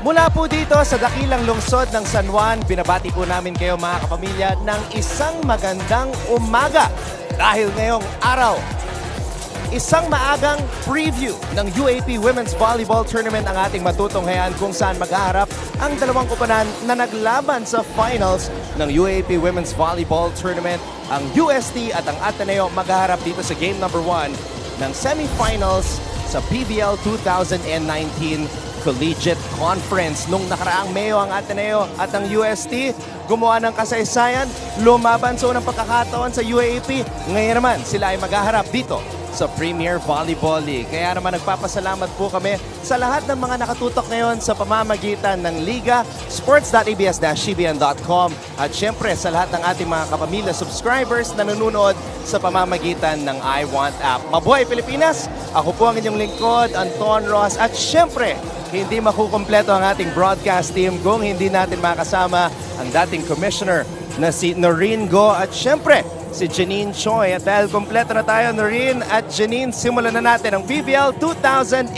Mula po dito sa dakilang lungsod ng San Juan, binabati po namin kayo mga kapamilya ng isang magandang umaga. Dahil ngayong araw, isang maagang preview ng UAP Women's Volleyball Tournament ang ating matutunghayan kung saan maghaharap ang dalawang koponan na naglaban sa finals ng UAP Women's Volleyball Tournament. Ang UST at ang Ateneo maghaharap dito sa game number 1 ng semifinals sa PBL 2019 Collegiate Conference. Nung nakaraang Mayo ang Ateneo at ang UST gumawa ng kasaysayan, lumaban sa unang pagkakataon sa UAP. Ngayon naman sila ay maghaharap dito sa Premier Volleyball League. Kaya naman nagpapasalamat po kami sa lahat ng mga nakatutok ngayon sa pamamagitan ng Liga, sports.abs-cbn.com at syempre sa lahat ng ating mga kapamilya subscribers na nanonood sa pamamagitan ng iWant app. Mabuhay Pilipinas! Ako po ang inyong lingkod, Anton Ross, at syempre hindi makukumpleto ang ating broadcast team kung hindi natin makasama ang dating commissioner na si Noreen Go at syempre si Janine Choi. At dahil kompleto na tayo, Noreen at Janine, simulan na natin ang PBL 2019.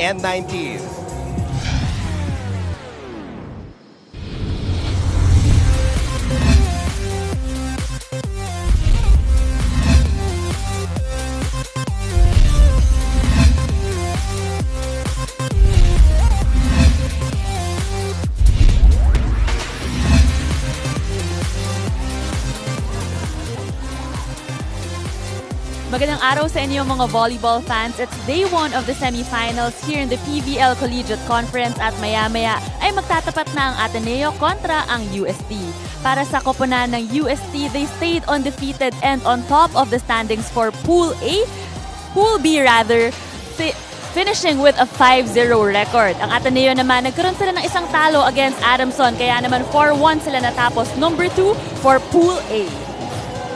Magandang araw sa inyo mga volleyball fans. It's day 1 of the semifinals here in the PBL Collegiate Conference at maya-maya ay magtatapat na ang Ateneo kontra ang UST. Para sa koponan ng UST, they stayed undefeated and on top of the standings for Pool A, Pool B rather, finishing with a 5-0 record. Ang Ateneo naman, nagkaroon sila ng isang talo against Adamson, kaya naman 4-1 sila natapos, number 2 for Pool A.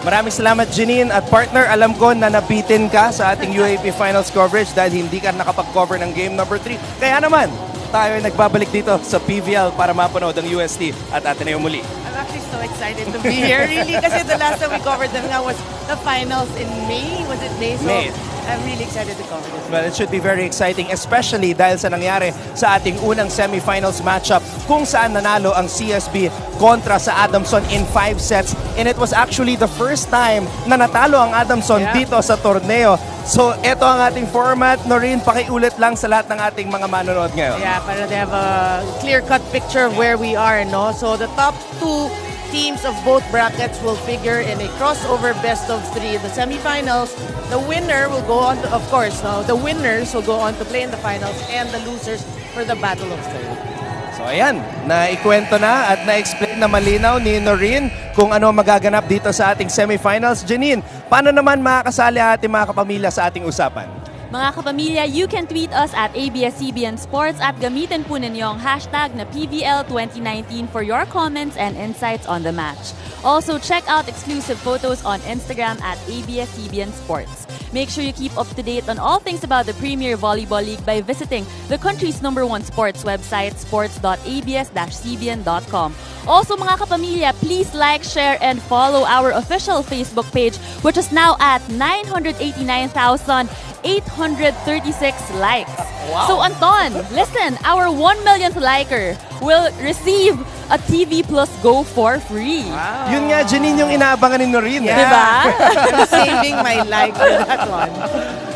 Maraming salamat, Janine. At partner, alam ko na nabitin ka sa ating UAP Finals coverage dahil hindi ka nakapag-cover ng game number 3. Kaya naman, tayo ay nagbabalik dito sa PVL para mapanood ang UST at Ateneo muli. I'm actually so excited to be here, really, kasi the last time we covered them nga was the finals in May. Was it May? So May. I'm really excited to cover this. Well, it should be very exciting, especially dahil sa nangyari sa ating unang semifinals matchup kung saan nanalo ang CSB kontra sa Adamson in 5 sets. And it was actually the first time na natalo ang Adamson dito sa torneo. So, ito ang ating format. Noreen, pakiulit lang sa lahat ng ating mga manonood ngayon. Yeah, para they have a clear-cut picture of where we are, no? So the top 2 teams of both brackets will figure in a crossover best of 3 in the semifinals. The winner will go on to, of course, no, the winners will go on to play in the finals and the losers for the battle of third. So ayan, naikwento na at na-explain na malinaw ni Noreen kung ano magaganap dito sa ating semifinals. Janine, paano naman makakasali ang ating mga kapamilya sa ating usapan? Mga kapamilya, you can tweet us at ABS-CBN Sports at gamitin po ninyo ang hashtag na PVL2019 for your comments and insights on the match. Also, check out exclusive photos on Instagram at ABS-CBN Sports. Make sure you keep up to date on all things about the Premier Volleyball League by visiting the country's #1 sports website, sports.abs-cbn.com. Also, mga kapamilya, please like, share, and follow our official Facebook page, which is now at 989,836 likes. Wow. So, Anton, listen, our 1 millionth liker will receive a TV Plus Go for free. Wow. Yun nga, Janine, yung inaabangan ni Noreen. Yeah. Diba? I'm saving my life for that one.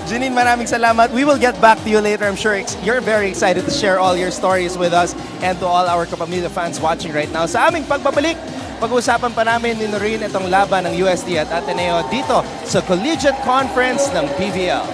Janine, maraming salamat. We will get back to you later. I'm sure you're very excited to share all your stories with us and to all our kapamilya fans watching right now. Sa aming pagbabalik, pag-uusapan pa namin ni Noreen itong laban ng UST at Ateneo dito sa Collegiate Conference ng PVL.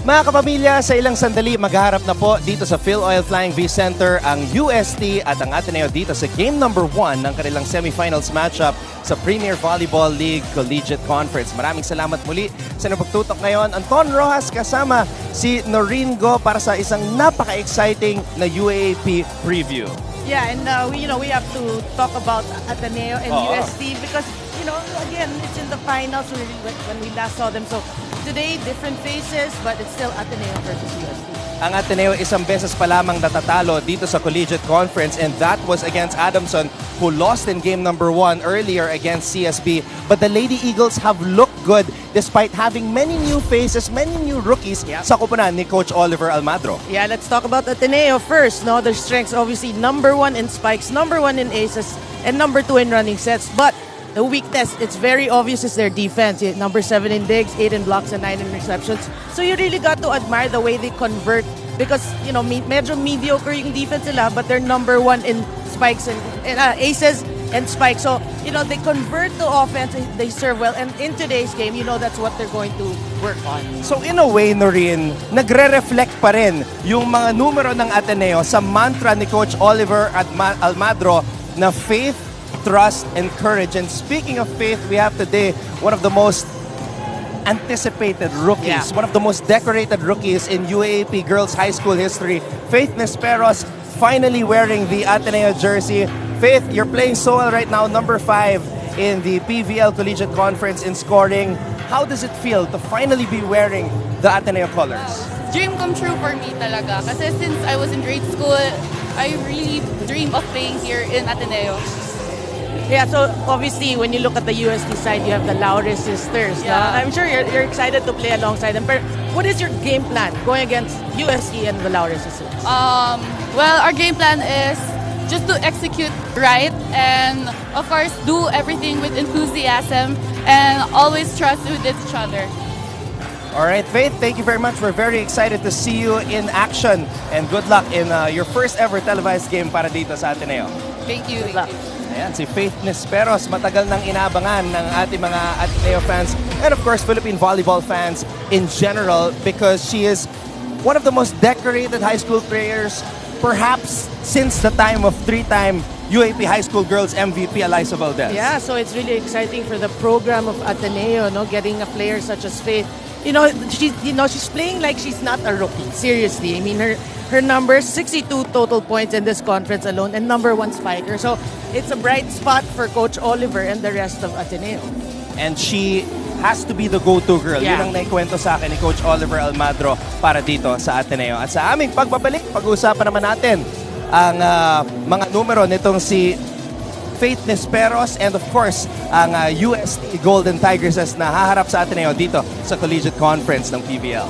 Mga kapamilya, sa ilang sandali, maghaharap na po dito sa Phil Oil Flying V Center ang UST at ang Ateneo dito sa game number 1 ng kanilang semifinals matchup sa Premier Volleyball League Collegiate Conference. Maraming salamat muli sa napagtutok ngayon. Anton Rojas kasama si Noreen Go para sa isang napaka-exciting na UAAP preview. Yeah, and we have to talk about Ateneo and UST because again, it's in the finals when we last saw them. So today, different faces, but it's still Ateneo versus UST. Ang Ateneo isang beses pa lamang natatalo dito sa Collegiate Conference, and that was against Adamson, who lost in game number 1 earlier against CSB. But the Lady Eagles have looked good despite having many new faces, many new rookies sa kupunan ni Coach Oliver Almadro. Yeah, let's talk about Ateneo first. No, their strengths obviously number 1 in spikes, number 1 in aces, and number 2 in running sets. But the weakness, it's very obvious, is their defense. Number 7 in digs, 8 in blocks, and 9 in receptions. So you really got to admire the way they convert because, medyo mediocre yung defense nila, but they're number 1 in spikes and aces and spikes. So, they convert to offense, they serve well. And in today's game, that's what they're going to work on. So in a way, Noreen, nagre-reflect pa rin yung mga numero ng Ateneo sa mantra ni Coach Oliver Almadro na faith, trust, and courage. And speaking of faith, we have today one of the most anticipated rookies, one of the most decorated rookies in UAAP girls high school history, Faith Nesperos, finally wearing the Ateneo jersey. Faith, you're playing so well right now, number 5 in the PVL Collegiate Conference in scoring. How does it feel to finally be wearing the Ateneo colors? Dream come true for me talaga. Kasi since I was in grade school, I really dream of playing here in Ateneo. Yeah, so obviously when you look at the UST side, you have the Laure sisters. Yeah. No? I'm sure you're excited to play alongside them. But what is your game plan going against UST and the Laure sisters? Well, our game plan is just to execute right and, of course, do everything with enthusiasm and always trust with each other. All right, Faith, thank you very much. We're very excited to see you in action, and good luck in your first ever televised game para dito sa Ateneo. Thank you. Good luck. Ayan, si Faith Nesperos, matagal nang inabangan ng ating mga Ateneo fans and of course Philippine volleyball fans in general because she is one of the most decorated high school players perhaps since the time of 3-time UAP High School Girls MVP Eliza Valdez. Yeah, so it's really exciting for the program of Ateneo, getting a player such as Faith. She's playing like she's not a rookie. Seriously, I mean her numbers, 62 total points in this conference alone, and number 1 spiker. So it's a bright spot for Coach Oliver and the rest of Ateneo. And she has to be the go-to girl. Yeah. Yun ang naikwento sa akin ni Coach Oliver Almadro para dito sa Ateneo. At sa aming pagbabalik, pag-uusapan naman natin ang mga numero nitong si Faith Nesperos and of course ang UST Golden Tigresses na haharap sa Ateneo dito sa Collegiate Conference ng PVL.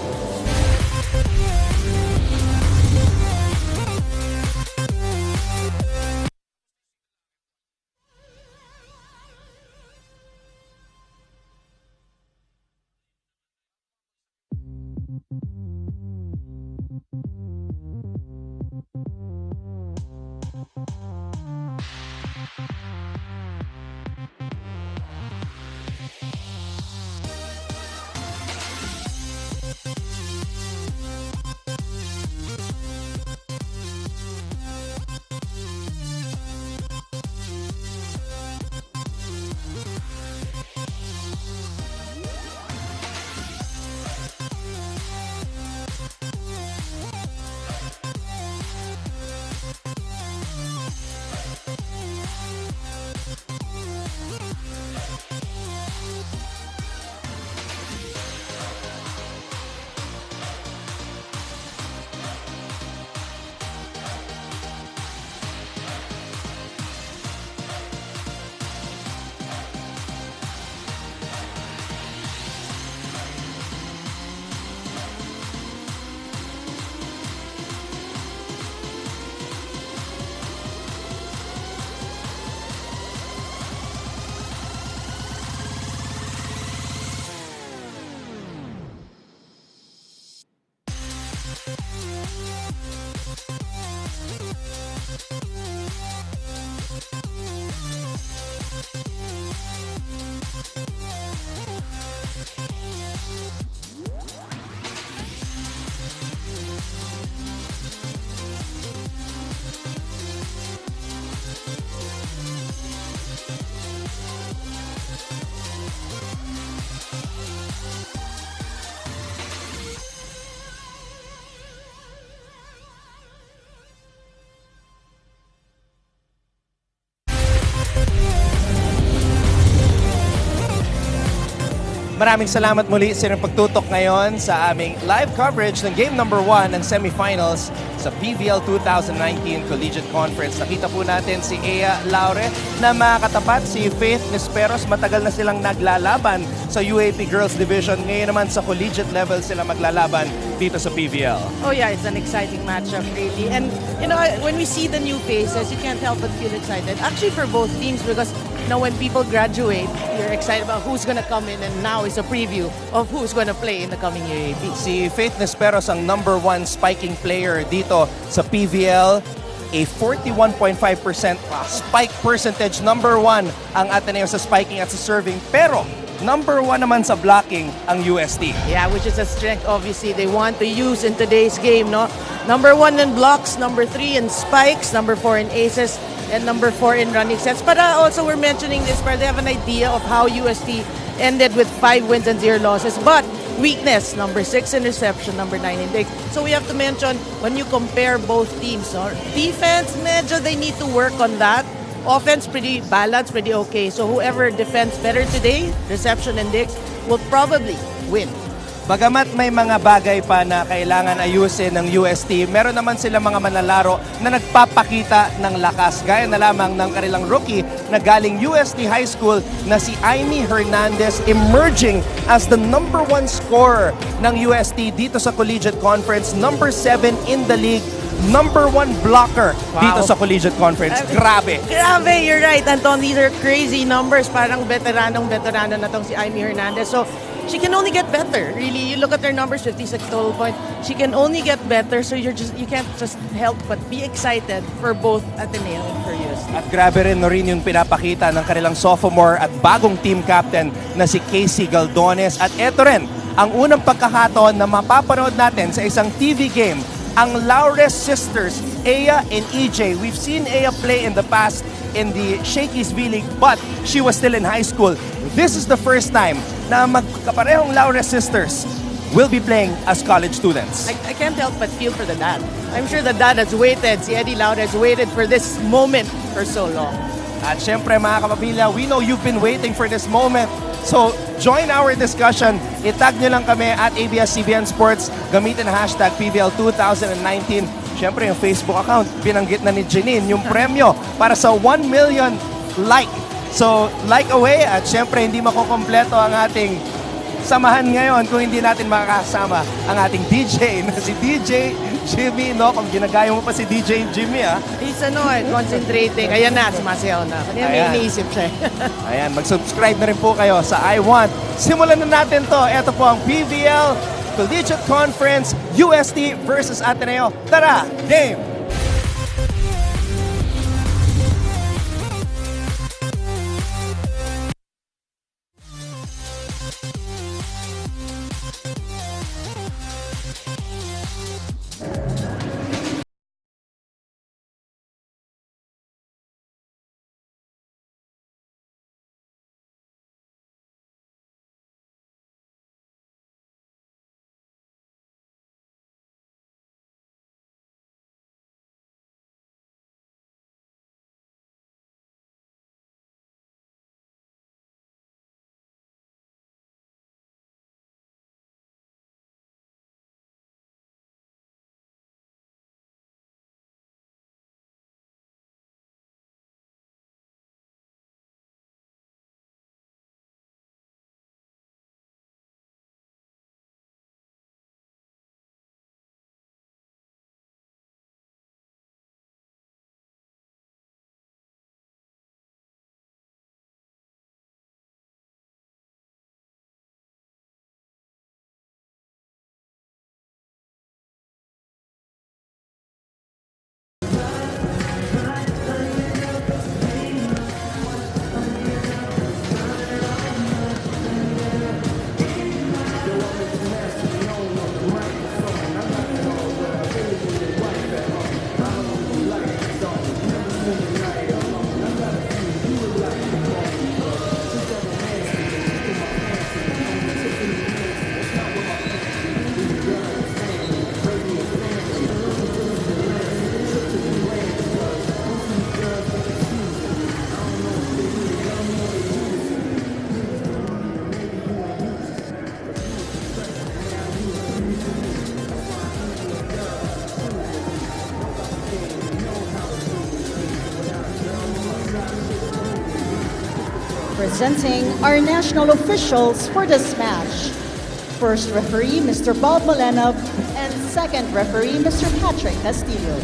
Maraming salamat muli sa inyong pagtutok ngayon sa aming live coverage ng game number 1 ng semifinals sa PVL 2019 Collegiate Conference. Nakita po natin si Ea Laure na makatapat si Faith Nisperos. Matagal na silang naglalaban sa UAP Girls Division. Ngayon naman sa collegiate level sila maglalaban dito sa PVL. Oh yeah, it's an exciting matchup really. And you know, when we see the new faces, you can't help but feel excited. Actually for both teams because you know, when people graduate, you're excited about who's gonna come in, and now is a preview of who's gonna play in the coming UAP. Si Faith Nisperos ang number 1 spiking player dito sa PVL. A 41.5% spike percentage. Number 1 ang Ateneo sa spiking at sa serving. Pero number 1 naman sa blocking ang UST. Yeah, which is a strength obviously they want to use in today's game, no? Number 1 in blocks, number 3 in spikes, number 4 in aces, and number 4 in running sets. But also we're mentioning this where they have an idea of how UST ended with 5 wins and 0 losses. But weakness, number 6 in reception, number 9 in digs. So we have to mention when you compare both teams, no? Defense, medyo they need to work on that. Offense, pretty balanced, pretty okay. So whoever defends better today, reception and digs, will probably win. Bagamat may mga bagay pa na kailangan ayusin ng UST, meron naman sila mga manlalaro na nagpapakita ng lakas. Gaya na lamang ng kanilang rookie na galing UST High School na si Aimee Hernandez, emerging as the number 1 scorer ng UST dito sa Collegiate Conference, number 7 in the league, number 1 blocker dito sa Collegiate Conference. Grabe! Grabe, you're right, Anton. These are crazy numbers. Parang veterano na tong si Aimee Hernandez. So, she can only get better. Really, you look at her numbers, 56 total point. She can only get better. So you can't just help but be excited for both Ateneo and for UST. At grabe rin yung pinapakita ng kanilang sophomore at bagong team captain na si Casey Galdones. At eto rin, ang unang pagkakataon na mapapanood natin sa isang TV game, ang Laures sisters, Ea and EJ. We've seen Ea play in the past in the Shakey's V-League, but she was still in high school. This is the first time na magkaparehong Laures sisters will be playing as college students. I can't help but feel for the dad. I'm sure the dad has waited, si Eddie Laure has waited for this moment for so long. At syempre mga kapamilya, we know you've been waiting for this moment. So join our discussion. Itag nyo lang kami at ABS-CBN Sports. Gamitin ang hashtag PVL 2019. Syempre yung Facebook account, binanggit na ni Janine yung premyo para sa 1 million like. So like away at syempre hindi makukompleto ang ating samahan ngayon kung hindi natin makakasama ang ating DJ na si DJ Jimmy, no? Kung ginagaya mo pa si DJ Jimmy, ah. He's concentrating. Ayan na, sumasayaw na. Kanya may Ayan. iniisip siya. Ayan, mag-subscribe na rin po kayo sa iWant. Simulan na natin to. Ito po ang PVL Collegiate Conference UST versus Ateneo. Tara, game! Presenting our national officials for this match. First referee, Mr. Bob Malenov, and second referee, Mr. Patrick Castillo.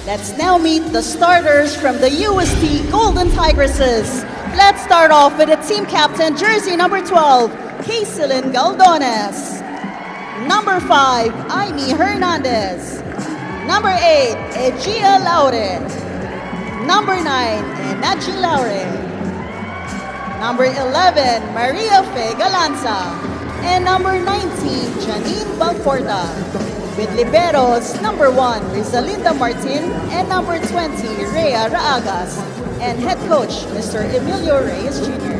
Let's now meet the starters from the UST Golden Tigresses. Let's start off with the team captain, jersey number 12, Kayselyn Galdones. Number 5, Aimee Hernandez. Number 8, Egia Laure. Number 9, Enaji Laure. Number 11, Maria Fe Galanza. And number 19, Janine Balforta. With liberos, number 1, Rizalinda Martin, and number 20, Rhea Raagas, and head coach, Mr. Emilio Reyes Jr.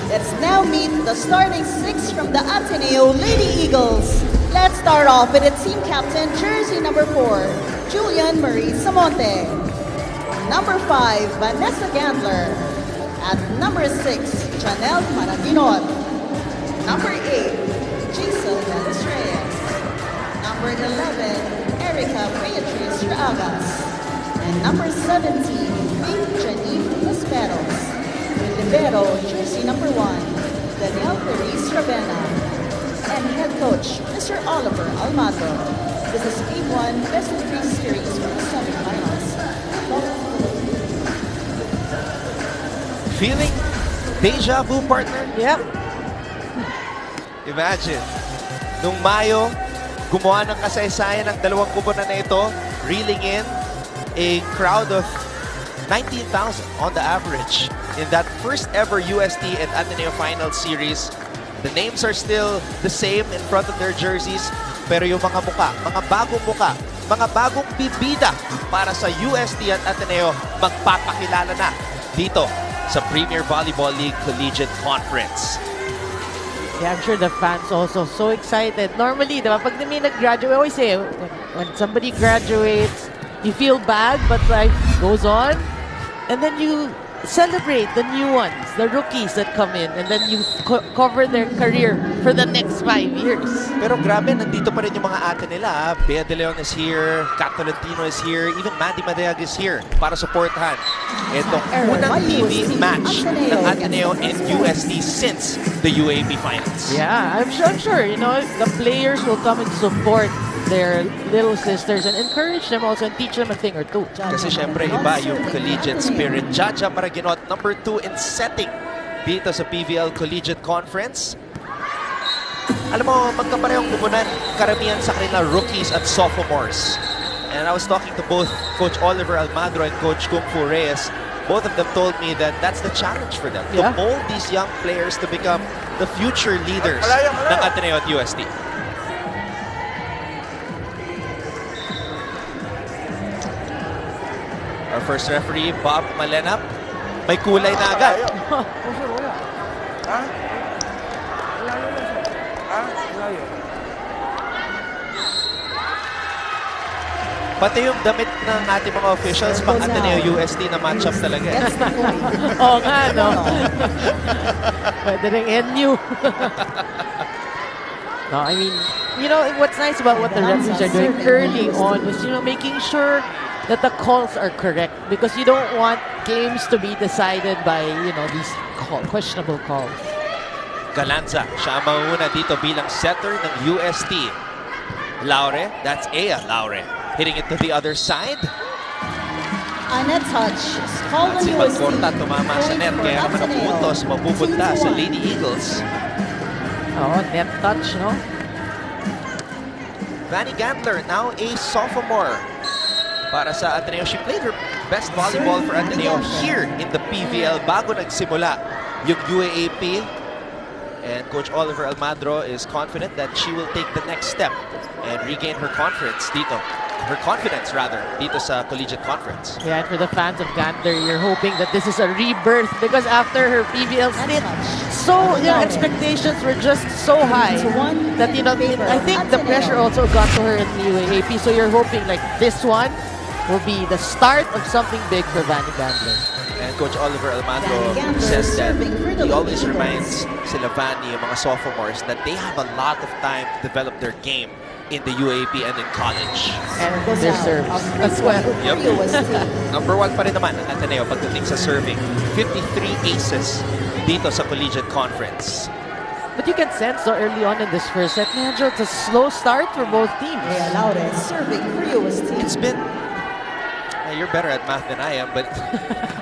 Let's now meet the starting 6 from the Ateneo Lady Eagles. Let's start off with the team captain, jersey number 4, Julian Marie Samonte. Number 5, Vanessa Gandler. At number 6, Janelle Managinot. Number 8, Jason Dennis Reyes. Number 11, Erica Beatriz Raagas. And number 17, Faith Janine Lesperos. With libero, jersey number 1, Danielle Therese Ravenna. And head coach, Mr. Oliver Almagro. This is A1 Best of 3 series for the semifinals. Feeling deja vu, partner? Yep. Imagine, nung Mayo, gumawa ng kasaysayan ng dalawang kupunan na ito, reeling in a crowd of 19,000 on the average. In that first ever UST and Ateneo Final Series, the names are still the same in front of their jerseys, pero yung mga muka, mga bagong muka, mga bagong bibida para sa UST at Ateneo, magpapakilala na dito sa Premier Volleyball League Collegiate Conference. Yeah, I'm sure the fans also so excited. Normally, diba, pag may nag-graduate, we always say, when somebody graduates, you feel bad, but life goes on. And then you celebrate the new ones, the rookies that come in, and then you cover their career for the next 5 years. Pero grabe, nandito pa rin yung mga ate nila. Bea De Leon is here, Kat Tolentino is here, even Mandy Madeag is here para supportahan itong unang TV match ng Ateneo and UST since the UAP Finals. Yeah, I'm sure, you know, the players will come and support their little sisters and encourage them also and teach them a thing or two. Kasi syempre iba yung collegiate spirit. Jaja Maraginot, number 2 in setting dito sa PVL Collegiate Conference. Alam mo, magkaparehong kupunan, karamihan sa kanila rookies at sophomores. And I was talking to both Coach Oliver Almagro and Coach Kung Fu Reyes. Both of them told me that that's the challenge for them, to mold these young players to become the future leaders ng Ateneo at UST. Our first referee, Bob Malenap, may kulay na agad. Pati yung damit ng ating mga officials pang Ateneo UST na match-up talaga. Oo nga, no? Pwede rin NU. No, I mean, you know, what's nice about what the referees are doing early on is, you know, making sure that the calls are correct because you don't want games to be decided by, you know, these questionable calls. Galanza, siya ang mauna dito bilang setter ng UST. Laure, that's Ea Laure. Hitting it to the other side. A net touch. Called At on si UST. Balcorta tumama sa net, kaya naman ang puntos mapupunta sa Lady Eagles. Oh, net touch, no? Vanny Gantler, now a sophomore. Para sa Ateneo, she played her best volleyball for Ateneo here in the PVL bago nagsimula yung UAAP. And Coach Oliver Almagro is confident that she will take the next step and regain her confidence dito. Her confidence, rather, dito sa Collegiate Conference. Yeah, and for the fans of Gantler, you're hoping that this is a rebirth because after her PVL stint, so your expectations were just so high that, you know, I think the pressure also got to her in the UAAP. So you're hoping like this one will be the start of something big for Vanny Gantler. And Coach Oliver Almagro says that he always reminds sila Vanny, yung mga sophomores, that they have a lot of time to develop their game in the UAP and in college. And Goes their out serves of as well. Yep. UST. Number 1 pa rin naman ang Ateneo pagdating sa serving. 53 aces dito sa Collegiate Conference. But you can sense so early on in this first set, medyo it's a slow start for both teams. Rhea Laure serving for UST. It's been... you're better at math than I am, but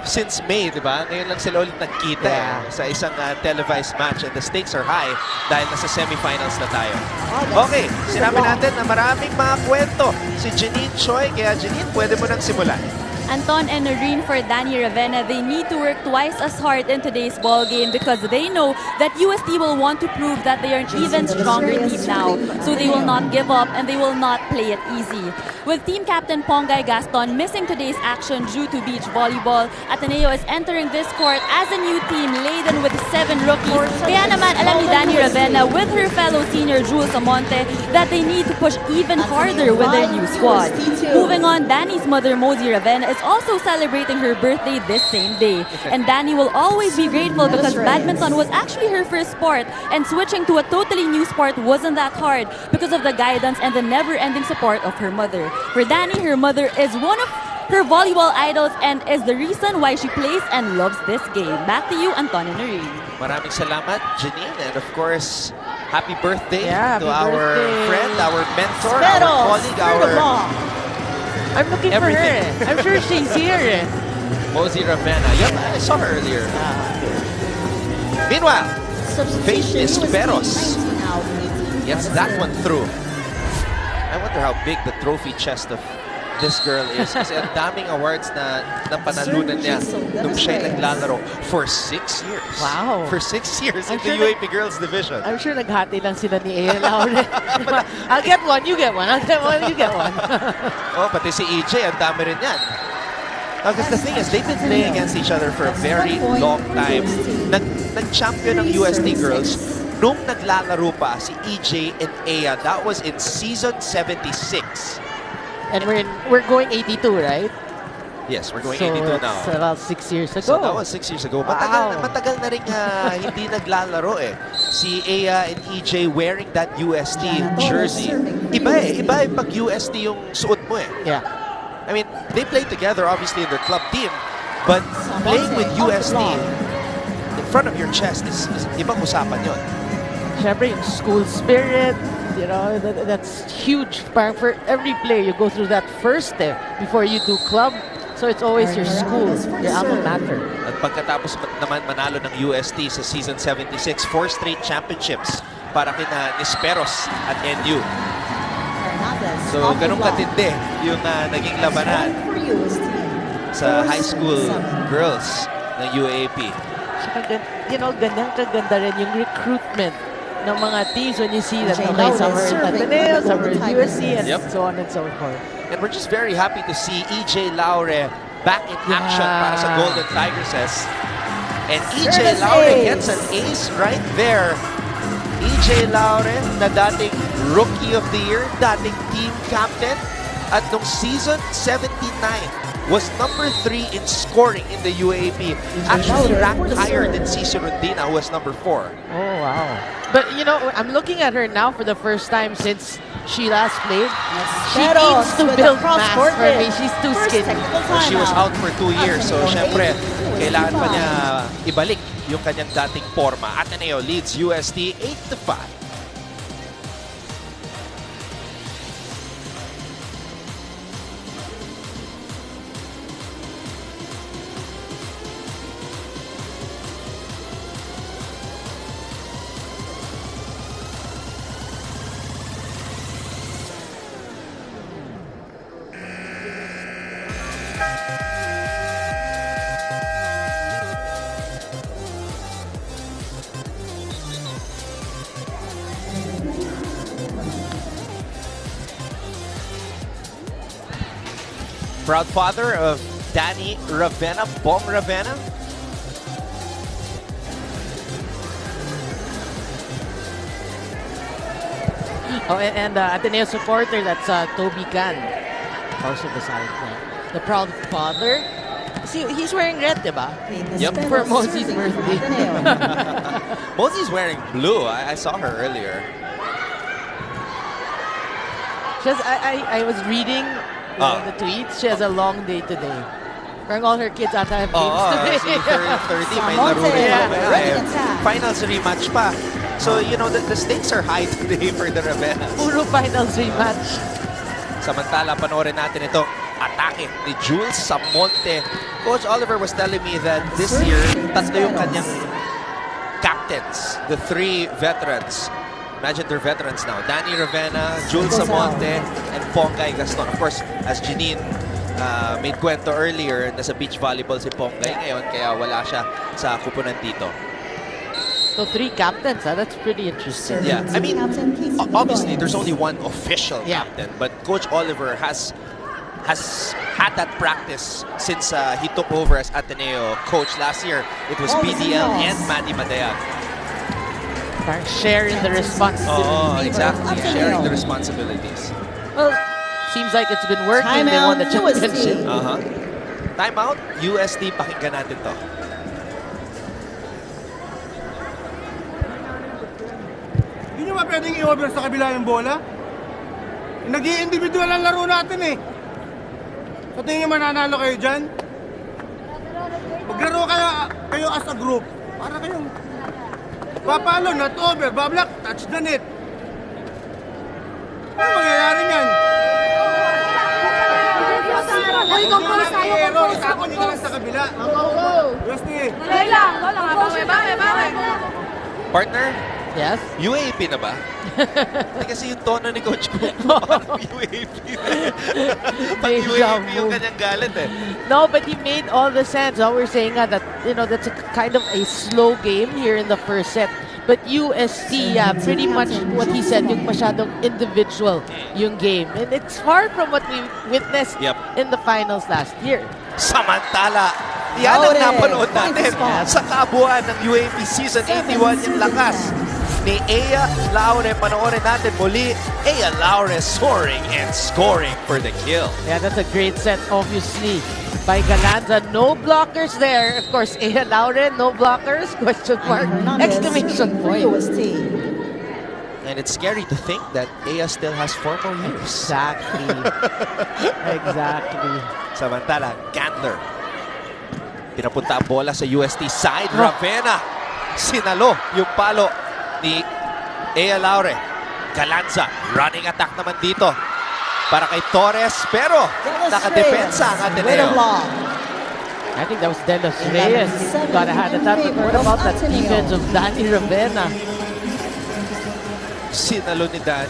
since May, di ba? Ngayon lang sila ulit nagkita sa isang televised match and the stakes are high dahil nasa semifinals na tayo. Okay, sinabi natin na maraming mga kwento si Janine Choi. Kaya Janine, pwede mo nang simulan. Anton and Noreen for Danny Ravenna, they need to work twice as hard in today's ball game because they know that UST will want to prove that they are an even stronger team now. So they will not give up and they will not play it easy. With team captain Pongay Gaston missing today's action due to beach volleyball, Ateneo is entering this court as a new team laden with 7 rookies. Kaya naman alam ni Danny Ravenna with her fellow senior Jules Amonte that they need to push even harder with their new squad. Moving on, Danny's mother Mosey Ravenna is also celebrating her birthday this same day. And Danny will always be grateful because badminton was actually her first sport and switching to a totally new sport wasn't that hard because of the guidance and the never-ending support of her mother. For Danny, her mother is one of her volleyball idols and is the reason why she plays and loves this game. Back to you, Anton and Noreen. Maraming salamat, Janine. And of course, happy birthday Happy to our birthday. friend, our mentor, Pero, our colleague, our I'm looking everything. for her. I'm sure she's here. Mosey Ravenna. Yep, I saw her earlier. Meanwhile, Faith Esperos gets that one through. I wonder how big the trophy chest of this girl is. Kasi ang daming awards na napanalunan niya nung siya'y naglalaro for 6 years. Wow. For 6 years in I'm the sure UAP Girls Division. I'm sure naghati lang sila ni Rhea Laure. I'll get one, you get one. I'll get one, you get one. Oh, pati si EJ, ang dami rin yan. Because the thing is, they've been playing against each other for a very long time. Nag-champion ng UST Girls nung naglalaro pa si EJ and Aya. That was in season 76. And we're going 82, right? Yes, we're going So 82 now. it's about 6 years ago. So that was 6 years ago. Matagal na rin hindi naglalaro eh. Si Aya and EJ wearing that UST jersey. Iba pag UST yung suot mo eh. Yeah. I mean, they play together obviously in their club team, but playing with UST in front of your chest is ibang usapan yun. Siyempre, yung school spirit, you know, that's huge. Parang for every player, you go through that first step before you do club. So it's always your school, your alma mater. At pagkatapos naman manalo ng UST sa season 76, 4 straight championships para kina Nisperos at NU. So ganun katindi yung naging labanan sa high school girls ng UAP. Saka, you know, ganyang kaganda rin yung recruitment ng mga teams when you see that okay, some are in Ateneo, some are in USC, and so on and so forth. And we're just very happy to see EJ Laure back in action para sa Golden Tigresses. And EJ Laure gets an ace right there. EJ Laure na dating Rookie of the Year, dating team captain, at nung season 79 was number 3 in scoring in the UAP. Actually ranked higher than Cici Rondina, who was number 4. Oh, wow. But, you know, I'm looking at her now for the first time since she last played. She needs to build mass for me. She's too skinny. Well, she was out for 2 years, so syempre, kailangan pa niya ibalik yung kanyang dating forma. Ateneo leads UST 8-5. Proud father of Danny Ravenna, Bong Ravenna. Oh, and Ateneo supporter, that's Toby Can. Also beside me. The proud father. See, he's wearing red, diba? Yep. For Mosey's birthday. Mosey's wearing blue. I saw her earlier. I was reading the tweets. She has a long day today. Parang all her kids ata have games today. Si 30 may laro rin Yeah. mamaya. Ready attack. Finals rematch pa. So, you know, the stakes are high today for the Ravenas. Puro finals rematch. Samantala, panoorin natin itong atake ni Jules Samonte. Coach Oliver was telling me that this year, tatlo yung kanyang captains, the three veterans. Imagine they're veterans now. Danny Ravena, Jules Samonte, and Pongay Gaston. Of course, as Janine made kwento earlier, nasa beach volleyball si Pongay ngayon, kaya wala siya sa kupunan dito. So 3 captains, that's pretty interesting. Yeah, I mean, Captain Casey obviously Goins. there's only one official captain, but Coach Oliver has had that practice since he took over as Ateneo coach last year. It was BDL and Manny Madayag. Parang sharing the responsibility. Oh, exactly. Ateneo. Sharing the responsibilities. Well, seems like it's been working. They won the Timeout, championship. UST. Timeout, UST, pakinggan natin to. Hindi nyo ba pwedeng i-over sa kabila yung bola? Nag-i-individual ang laro natin eh. So tingin nyo mananalo kayo dyan? Maglaro kayo as a group. Para kayong papalo, not over, bablock, touch the net. Ano mangyayari niyan? Hoy, compose tayo, compose, Isapon nyo na lang sa kabila. UST. Dali lang, bawe. Partner, Yes? UAP na ba? Hindi kasi yung tono ni Coach ko, parang UAP. Pag Deja UAP vu. yung kanyang galit eh. No, but he made all the sense. We're saying that, you know, that's a kind of a slow game here in the first set. But UST, pretty much what he said, yung masyadong individual yung game. And it's far from what we witnessed in the finals last year. Samantala, yan ang Laure, napanood point natin spot. sa kabuuan ng UAP Season 81 yung lakas ni Ea Laure. Panoorin natin muli, Ea Laure soaring and scoring for the kill. Yeah, that's a great set, obviously, by Galanza. No blockers there. Of course, Ea Laure, no blockers, question mark, Hernandez exclamation for point. UST. And it's scary to think that Ea still has 4 more years. Exactly. Exactly. Samantala, Gandler. Pinapunta ang bola sa UST side. Ravena. Sinalo yung palo ni Ea Laure. Galanza. Running attack naman dito para kay Torres. Pero nakadepensa ang Way to Ateneo. block. I think that was Delos Reyes. Got a hand at that. But what about that defense of Danny Ravena? Sinalo ni Danny.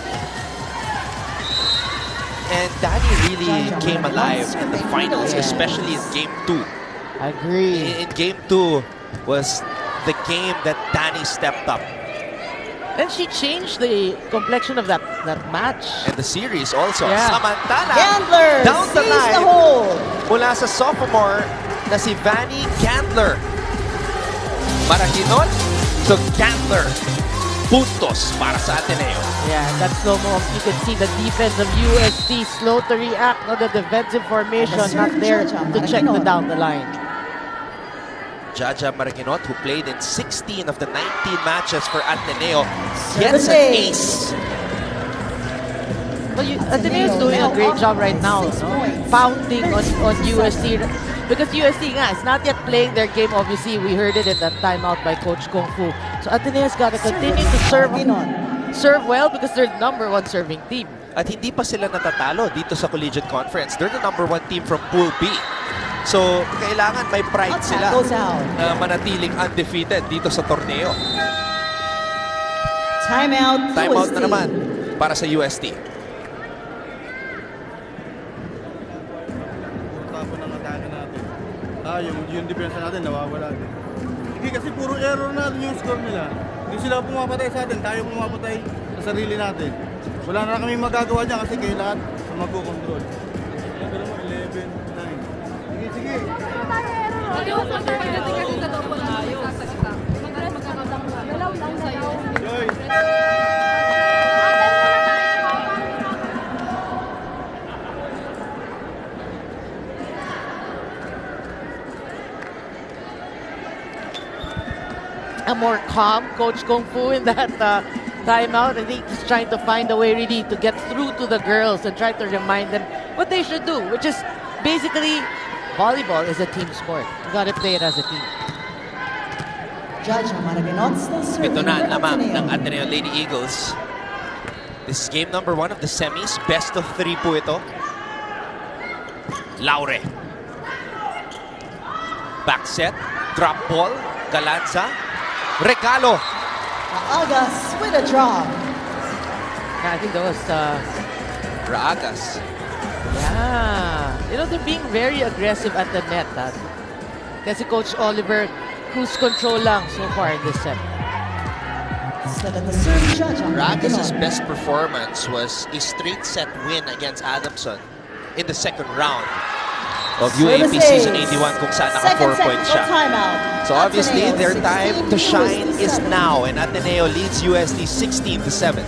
And Danny really came alive in the finals, especially in Game 2. Agree. In Game 2 was the game that Danny stepped up. And she changed the complexion of that match. And the series also. Yeah. Samantala, Gandler down the sees the line hole. mula sa sophomore na si Vanny Gandler. Maraginot to Gandler. Puntos para sa Ateneo. Yeah, that slow-mo, you can see the defense of UST slow to react. No, the defensive formation not there to check the down the line. Jaja Maraginot, who played in 16 of the 19 matches for Ateneo, gets an ace. Well, Ateneo's doing a great job right now, no? Pounding on UST. Because UST nga, is not yet playing their game, obviously. We heard it in that timeout by Coach Kung Fu. So Ateneo's got to continue to serve well because they're the #1 serving team. At hindi pa sila natatalo dito sa Collegiate Conference. They're the #1 team from Pool B. So, kailangan may pride sila Goes out. na manatiling undefeated dito sa torneo. Timeout, Timeout UST. na naman para sa UST. Tapon ng atake natin. Yung depensa natin nawawala din. Hindi kasi puro error natin yung score nila. Hindi sila pumapatay sa atin, tayo pumapatay sa sarili natin. Wala na kami magagawa dyan kasi kayo lahat magko-control. Pero mo 11, 9. Sige. Joy. A more calm Coach Kung Fu in that timeout. I think he's trying to find a way really to get through to the girls and try to remind them what they should do, which is basically volleyball is a team sport. You gotta play it as a team. Judge Maraginot still serving Ito na for lamang Ateneo. ng Ateneo Lady Eagles. This is game number 1 of the semis. Best of 3 po ito. Laure. Back set. Drop ball. Galanza. Regalo. Agas with a drop. I think that was Raagas. yeah. You know, they're being very aggressive at the net. Kasi Coach Oliver, cruise control lang so far in this set. Still at the serve, Judge Raagas' Maraginot. best performance was a straight set win against Adamson in the second round of UAP Season 81 kung saan naka 4 points siya. Timeout. So obviously, Ateneo, their time 16, to shine UST is 7. now, and Ateneo leads UST 16-7.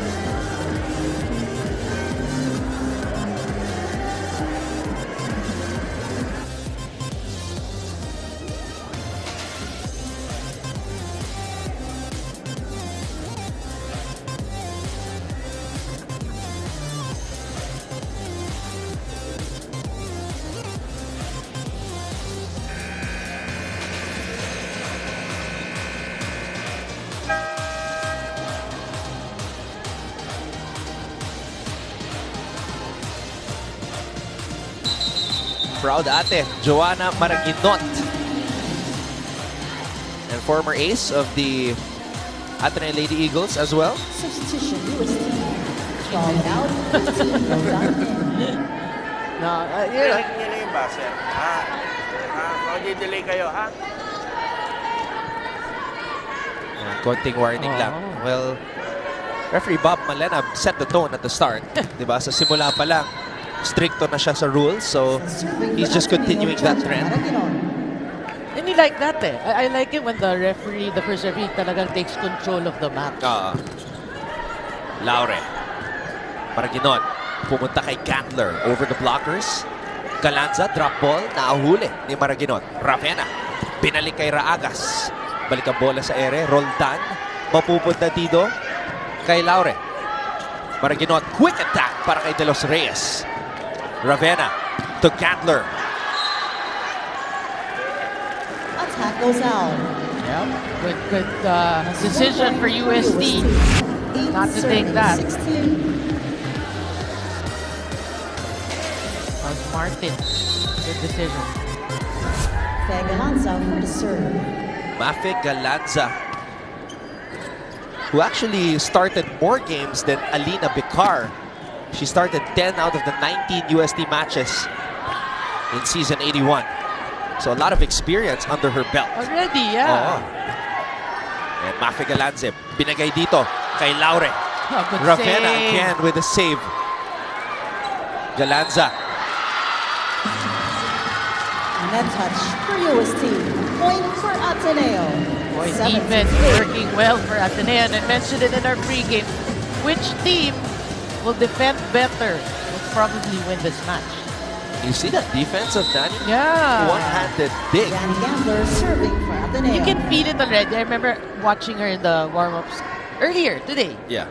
Proud ate, Joanna Maraginot. And former ace of the Ateneo Lady Eagles as well. Substitution, UST. 12 out, 15 goes on in. No, you know, Nyo na yung base. Mag-delay kayo, ha? Konting warning lang. Oh. Well, referee Bob Malena set the tone at the start. Diba? Sa simula pa lang, stricto na siya sa rules. So, Serving he's for just Ateneo, continuing that Judge trend. Maraginot. and you like that eh. I like it when the referee, the first referee talagang takes control of the match. Laure. Maraginot. Pumunta kay Candler. Over the blockers. Galanza, drop ball. Naahuli ni Maraginot. Ravena. Binalik kay Raagas. Balik ang bola sa ere. Roldan. Mapupunta dito kay Laure. Maraginot. Quick attack para kay De Los Reyes. Ravena to Candler. Attack goes out. Yep. Good decision for UST. Not to take that. 16. That was Martin. Good decision. Galanza for the serve. Mafe Galanza, who actually started more games than Alina Bicar. She started 10 out of the 19 UST matches in season 81. So a lot of experience under her belt. Already, yeah. And Mafe Galanza, binagay dito kay Laure. Good Ravena save. again with a save. Galanza. Net touch for UST. Point for Ateneo. Boy, 7-8. defense working well for Ateneo. And I mentioned it in our pregame. Which team will defend better will probably win this match. You see that defense of Danny? Yeah. One-handed dig. Danny Gambler serving for Ateneo. You can feel it already. I remember watching her in the warm-ups earlier today. Yeah.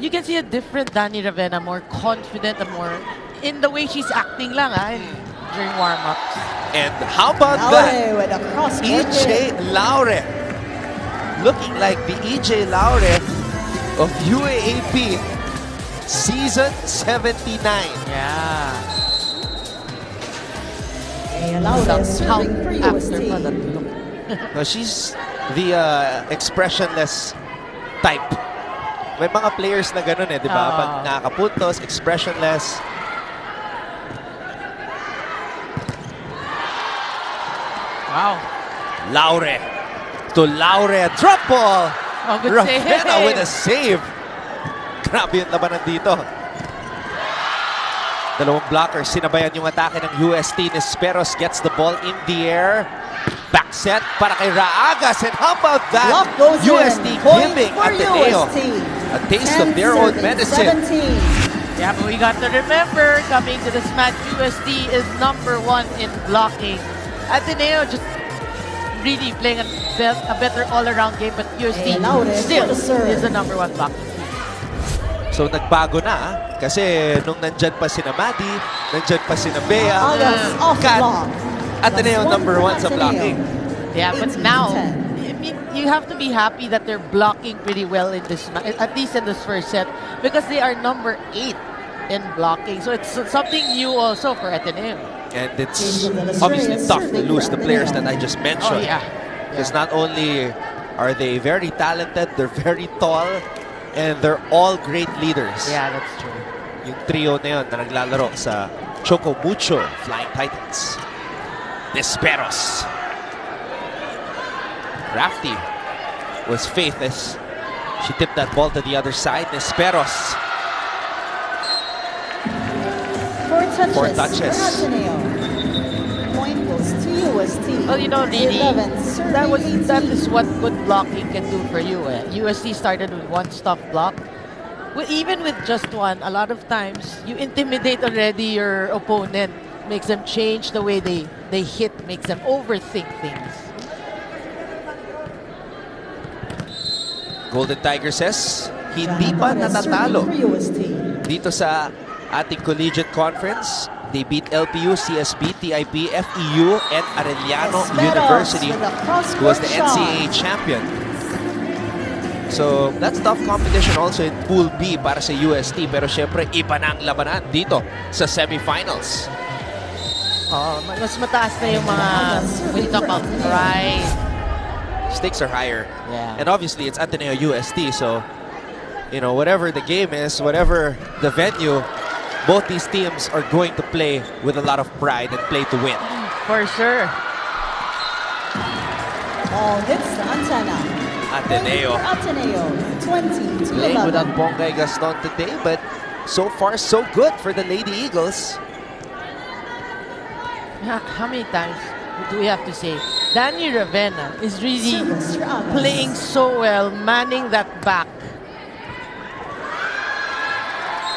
You can see a different Dani Ravena, more confident and more in the way she's acting lang during warm-ups. And how about Laure that? with a cross EJ Laure. Looking like the EJ Laure of UAAP season 79. Yeah. Laure serving for After UST. pa that look. No, she's the expressionless type. May mga players na ganun di ba? Pag nakakapuntos, expressionless. Wow. Laure to Laure. Drop ball. Oh, good Ravena save. with a save. Grabe yung labanan dito. Dalawang blockers. Sinabayan yung atake ng UST. Nesperos gets the ball in the air. Back set para kay Raagas. And how about that? Block goes UST in. Point giving for Ateneo UST. a taste of 10 their own serving, medicine. 17. Yeah, but we got to remember, coming to this match, UST is #1 in blocking. Ateneo just really playing a better all-around game, but UST Laure still for the serve. is the #1 blocking team. So nagbago na kasi nung nandyan pa sina Maddie, nandyan pa sina Bea, August off Kat, block. Ateneo Plus number for 1 sa Ateneo. blocking. Yeah, but 18 to now, 10. I mean, you have to be happy that they're blocking pretty well in this, at least in this first set, because they are number 8 in blocking. So it's something new also for Ateneo. And it's obviously tough to lose the players that I just mentioned. Oh, yeah. Because not only are they very talented, they're very tall, and they're all great leaders. Yeah, that's true. Yung trio na yun na naglalaro sa Choco Mucho Flying Titans. Desperos. Crafty was faith as she tipped that ball to the other side. Desperos. 4 touches. 4 touches. For Ateneo. Point goes to UST. Well, you know, really, 11, serving that 18. is what good blocking can do for you. UST started with one stop block. Well, even with just one, a lot of times you intimidate already your opponent, makes them change the way they hit, makes them overthink things. Golden Tigresses, hindi pa natatalo For UST. dito sa ating collegiate conference. They beat LPU, CSB, TIP, FEU, and Arellano Desperos University, with a cross-court who was the shot. NCAA champion. So, that's tough competition also in Pool B para sa UST. Pero syempre, iba na ang labanan dito sa semifinals. Mas mataas na yung mga, when you talk about pride. Stakes are higher. Yeah. And obviously, it's Ateneo UST. So, you know, whatever the game is, whatever the venue, both these teams are going to play with a lot of pride and play to win. For sure. All hits the antenna. Ateneo. For Ateneo. 20 to Playing 11. without Bongay Gaston today, but so far so good for the Lady Eagles. How many times do we have to say Danny Ravenna is really Service for Agas. playing so well, manning that back.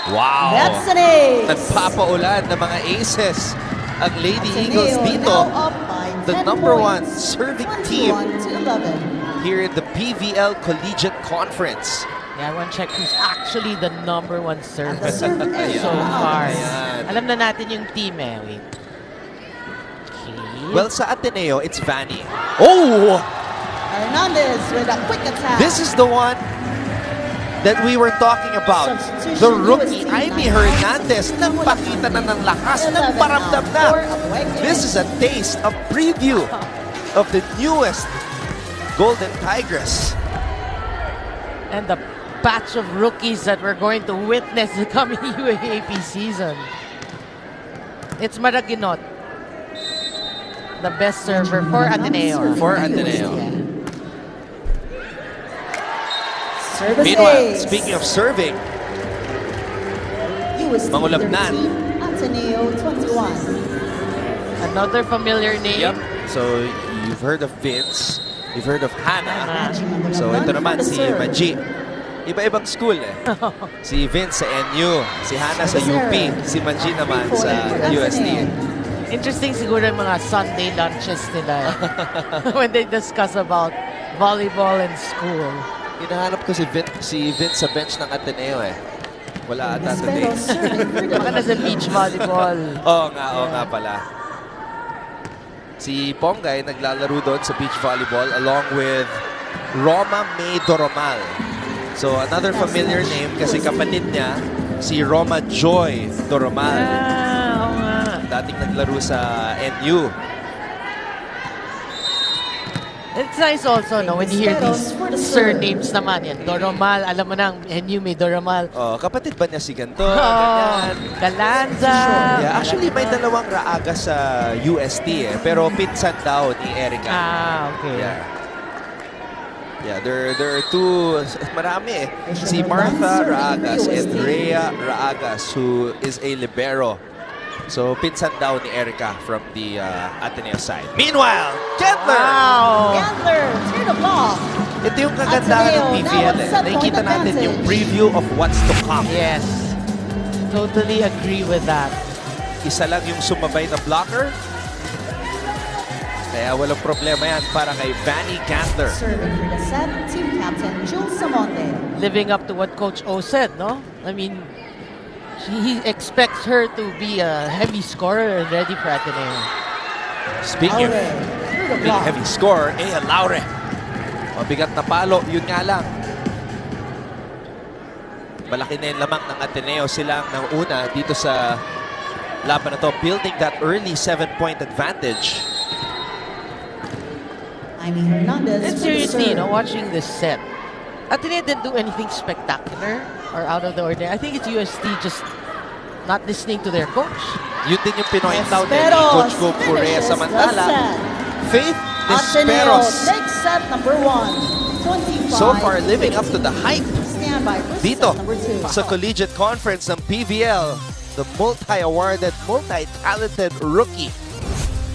Wow! That's an ace. Nagpapaulan ng mga aces ang Lady Ateneo Eagles dito. now up by The 10 number one points. serving team 21 to 11. here in the PVL Collegiate Conference. Yeah, I want to check who's actually the number one server And the serve is so far. Ayan. Alam na natin yung team eh. Wait. Okay. Well, sa Ateneo, it's Vanny. Oh! Hernandez with a quick attack. This is the one that we were talking about. Substitution The rookie, UST Amy Hernandez, nagpakita na ng lakas, 11 nagparamdam now na. for Abueque. This is a taste, a preview of the newest Golden Tigress. And the batch of rookies that we're going to witness the coming UAAP season. It's Maraginot, the best server for Ateneo. For Ateneo. Yeah. Service Meanwhile, ace. speaking of serving, UST Mangulabnan. 13, Ateneo 21. Another familiar name. yep. So you've heard of Vince, you've heard of Hannah. Matching number So ito 1 naman for the si serve. Maji. Iba-ibang school eh. Si Vince sa NU, si Hannah sa UP, si Maji naman sa UST. Interesting siguro yung mga Sunday lunches nila when they discuss about volleyball and school. Hinahanap ko si Vince sa bench ng Ateneo eh. Wala ata today. Desperos serving for Baka nasa beach volleyball. Oo nga pala. Si Pongay naglalaro doon sa beach volleyball along with Roma May Doromal. So another familiar name kasi kapatid niya si Roma Joy Doromal. Oo nga. Dating naglaro sa NU. It's nice also, no, when you hear these For the serve. surnames naman yan. Doromal, alam mo nang, NU may Doromal. Oh, kapatid ba niya si ganito? Oh, Ganyan. Galanza. Yeah, actually may dalawang raaga sa UST eh, pero pinsan daw ni Erica. Okay. Yeah. Yeah, there are two, marami eh. Si Martha Raagas and Rhea Raagas, who is a libero. So, pinsan daw ni Erica from the Ateneo side. Meanwhile, Kentler! Wow! Gandler, turn the block. Ito yung kagandahan ng Ateneo, PVL now eh. it's set Nakikita point natin yung advantage. preview of what's to come. Yes. Totally agree with that. Isa lang yung sumabay na blocker. Kaya walang problema yan para kay Vanny Candler. Serving for the set, team captain Jules Samonte. Living up to what Coach O said, no? I mean, he expects her to be a heavy scorer and ready for Ateneo. Speaking of Laure, through the big block. heavy scorer, Laure. Mabigat na palo, yun nga lang. Malaki na yung lamang ng Ateneo. Sila ang nauna dito sa laban na to, building that early 7-point advantage. Jaime Hernandez. And for the seriously, serve. watching this set, Ateneo didn't do anything spectacular or out of the ordinary. I think it's UST just not listening to their coach. Yun din yung pinoint out ni Desperos Coach Go Correa. finishes Samantala, the set. Faith Ateneo Desperos takes set number 1. 25. so far living up to the hype Stand by for dito set number 2. sa collegiate conference ng PVL. The multi-awarded, multi-talented rookie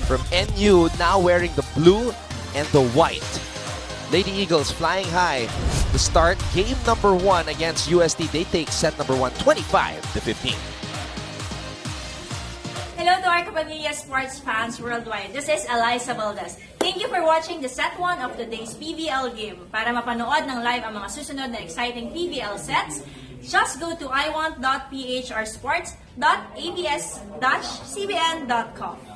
from NU now wearing the blue and the white. Lady Eagles flying high to start game number 1 against UST. They take set number 1, 25-15. Hello to our Kapamilya sports fans worldwide. This is Eliza Valdez. Thank you for watching the set 1 of today's PVL game. Para mapanood ng live ang mga susunod na exciting PVL sets, just go to iWant.ph or sports.abs-CBN.com.